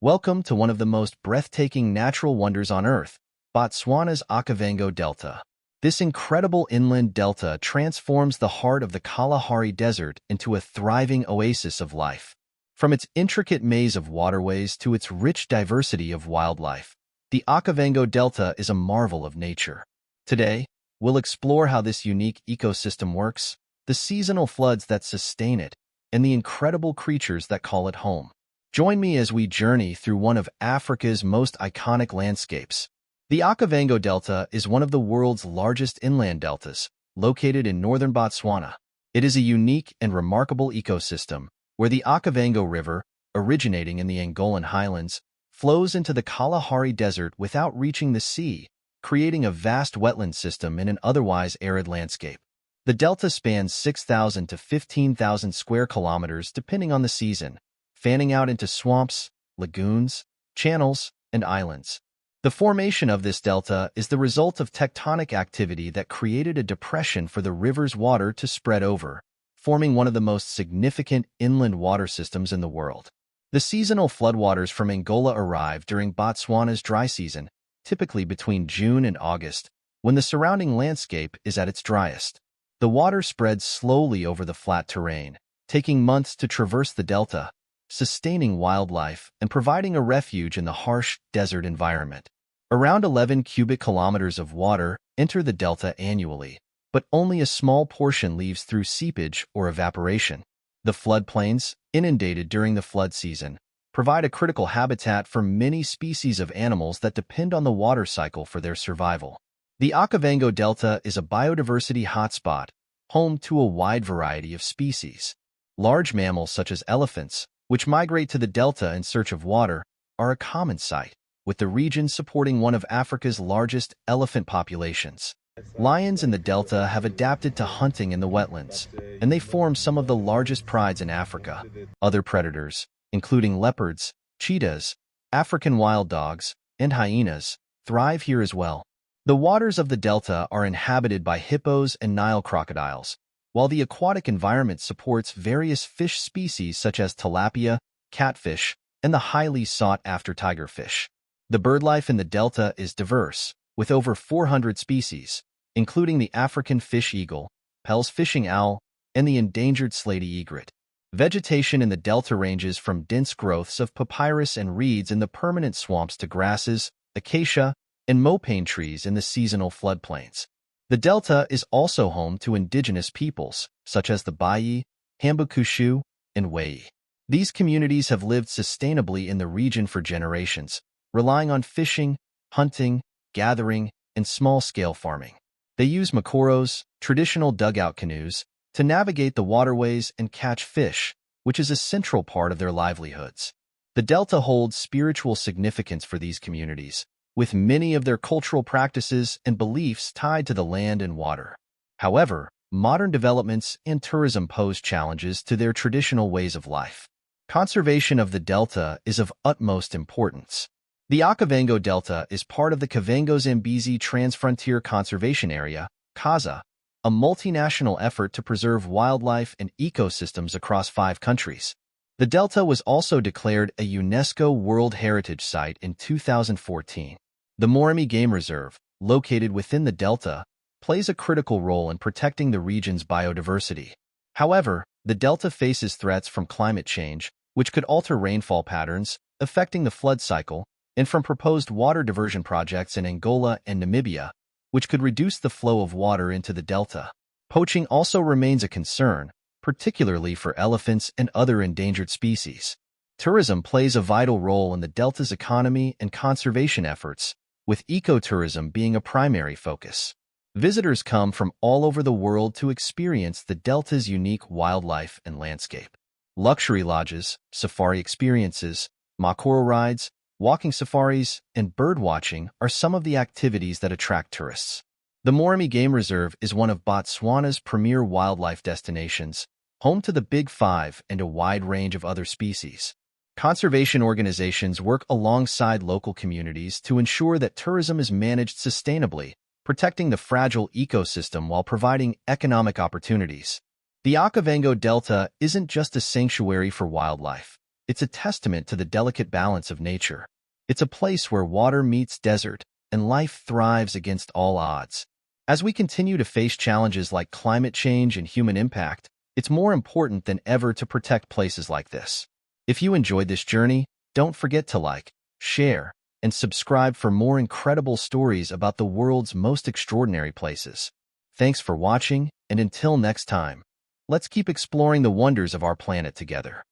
Welcome to one of the most breathtaking natural wonders on Earth, Botswana's Okavango Delta. This incredible inland delta transforms the heart of the Kalahari Desert into a thriving oasis of life. From its intricate maze of waterways to its rich diversity of wildlife, the Okavango Delta is a marvel of nature. Today, we'll explore how this unique ecosystem works, the seasonal floods that sustain it, and the incredible creatures that call it home. Join me as we journey through one of Africa's most iconic landscapes. The Okavango Delta is one of the world's largest inland deltas, located in northern Botswana. It is a unique and remarkable ecosystem where the Okavango River, originating in the Angolan highlands, flows into the Kalahari Desert without reaching the sea, creating a vast wetland system in an otherwise arid landscape. The delta spans 6,000 to 15,000 square kilometers depending on the season, fanning out into swamps, lagoons, channels, and islands. The formation of this delta is the result of tectonic activity that created a depression for the river's water to spread over, forming one of the most significant inland water systems in the world. The seasonal floodwaters from Angola arrive during Botswana's dry season, typically between June and August, when the surrounding landscape is at its driest. The water spreads slowly over the flat terrain, taking months to traverse the delta, sustaining wildlife and providing a refuge in the harsh desert environment. Around 11 cubic kilometers of water enter the delta annually, but only a small portion leaves through seepage or evaporation. The floodplains, inundated during the flood season, provide a critical habitat for many species of animals that depend on the water cycle for their survival. The Okavango Delta is a biodiversity hotspot, home to a wide variety of species. Large mammals such as elephants, which migrate to the delta in search of water, are a common sight, with the region supporting one of Africa's largest elephant populations. Lions in the delta have adapted to hunting in the wetlands, and they form some of the largest prides in Africa. Other predators, including leopards, cheetahs, African wild dogs, and hyenas, thrive here as well. The waters of the delta are inhabited by hippos and Nile crocodiles, while the aquatic environment supports various fish species such as tilapia, catfish, and the highly sought-after tigerfish. The birdlife in the delta is diverse, with over 400 species, including the African fish eagle, Pell's fishing owl, and the endangered slaty egret. Vegetation in the delta ranges from dense growths of papyrus and reeds in the permanent swamps to grasses, acacia, and mopane trees in the seasonal floodplains. The delta is also home to indigenous peoples, such as the Bai, Hambukushu, and Wei. These communities have lived sustainably in the region for generations, relying on fishing, hunting, gathering, and small-scale farming. They use makoros, traditional dugout canoes, to navigate the waterways and catch fish, which is a central part of their livelihoods. The delta holds spiritual significance for these communities, with many of their cultural practices and beliefs tied to the land and water. However, modern developments and tourism pose challenges to their traditional ways of life. Conservation of the delta is of utmost importance. The Okavango Delta is part of the Kavango-Zambezi Transfrontier Conservation Area, KAZA, a multinational effort to preserve wildlife and ecosystems across 5 countries. The delta was also declared a UNESCO World Heritage Site in 2014. The Moremi Game Reserve, located within the delta, plays a critical role in protecting the region's biodiversity. However, the delta faces threats from climate change, which could alter rainfall patterns, affecting the flood cycle, and from proposed water diversion projects in Angola and Namibia, which could reduce the flow of water into the delta. Poaching also remains a concern, particularly for elephants and other endangered species. Tourism plays a vital role in the delta's economy and conservation efforts, with ecotourism being a primary focus. Visitors come from all over the world to experience the delta's unique wildlife and landscape. Luxury lodges, safari experiences, makoro rides, walking safaris, and birdwatching are some of the activities that attract tourists. The Moremi Game Reserve is one of Botswana's premier wildlife destinations, home to the Big Five and a wide range of other species. Conservation organizations work alongside local communities to ensure that tourism is managed sustainably, protecting the fragile ecosystem while providing economic opportunities. The Okavango Delta isn't just a sanctuary for wildlife. It's a testament to the delicate balance of nature. It's a place where water meets desert and life thrives against all odds. As we continue to face challenges like climate change and human impact, it's more important than ever to protect places like this. If you enjoyed this journey, don't forget to like, share, and subscribe for more incredible stories about the world's most extraordinary places. Thanks for watching, and until next time, let's keep exploring the wonders of our planet together.